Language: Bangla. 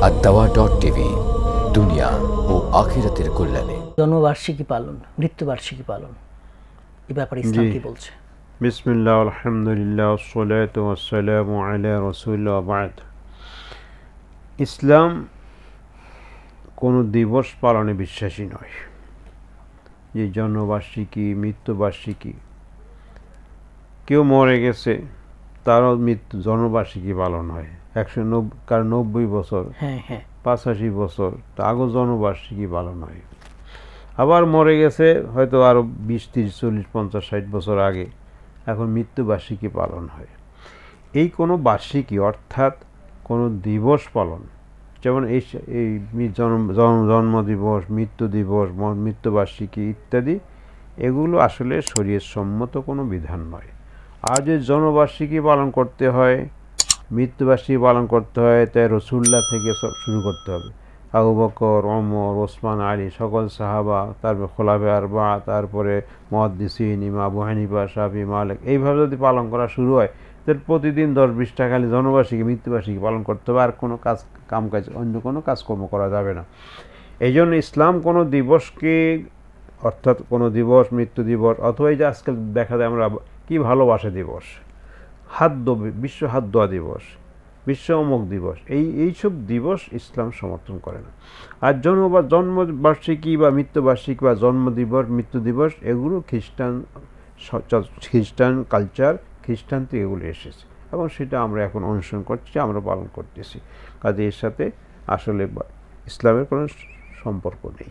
ad-dawa.tv দুনিয়া ও আখিরাতের কল্যাণে। জন্মবার্ষিকী পালন, মৃত্যুবার্ষিকী পালন, এই ব্যাপারে ইসলাম কি বলছে? বিসমিল্লাহ, আলহামদুলিল্লাহ, ওয়াসসালাতু ওয়াসসালামু আলা রাসূলিল্লাহ, বা'দ। ইসলাম কোনো দিবস পালনে বিশ্বাসী নয়। যে জন্মবার্ষিকী, মৃত্যুবার্ষিকী, কেউ মরে গেছে তারও জন্মবার্ষিকী পালন হয়। 90 বছর, 85 বছর, তারও জন্মবার্ষিকী পালন হয়। আবার মরে গেছে হয়তো আরও 20, 30, 40, 50, 60 বছর আগে, এখন মৃত্যুবার্ষিকী পালন হয়। এই কোনো বার্ষিকী অর্থাৎ কোনো দিবস পালন, যেমন এই জন্মদিবস, মৃত্যু দিবস, মৃত্যুবার্ষিকী ইত্যাদি, এগুলো আসলে শরীয়তসম্মত কোনো বিধান নয়। আর যে জন্মবার্ষিকী পালন করতে হয়, মৃত্যুবার্ষিকী পালন করতে হয়, তাই রসুল্লাহ থেকে শুরু করতে হবে। আবু বকর, ওমর, ওসমান, আলী, সকল সাহাবা, তারপরে খোলাফে আরবা, তারপরে মুহাদ্দিসিন, ইমাম আবু হানিফা, শাফি, মালিক, এইভাবে যদি পালন করা শুরু হয়, তাহলে প্রতিদিন 10-20টা খালি জন্মবার্ষিকী, মৃত্যুবার্ষিকী পালন করতে হবে। আর কোনো কাজ অন্য কোনো কাজকর্ম করা যাবে না। এই জন্য ইসলাম কোনো দিবসকে, অর্থাৎ কোনো দিবস, মৃত্যু দিবস, অথবা এই যে আজকাল দেখা যায় আমরা কি ভালোবাসা দিবস, বিশ্ব হাত ধোয়া দিবস, বিশ্ব অমুক দিবস, এইসব দিবস ইসলাম সমর্থন করে না। আর জন্মবার্ষিকী বা মৃত্যুবার্ষিকী বা জন্মদিবস, মৃত্যু দিবস, এগুলো খ্রিস্টান কালচার, খ্রিস্টান থেকে এগুলো এসেছে এবং সেটা আমরা এখন অনুসরণ করছি, আমরা পালন করতেছি। কাজে এর সাথে আসলে ইসলামের কোনো সম্পর্ক নেই।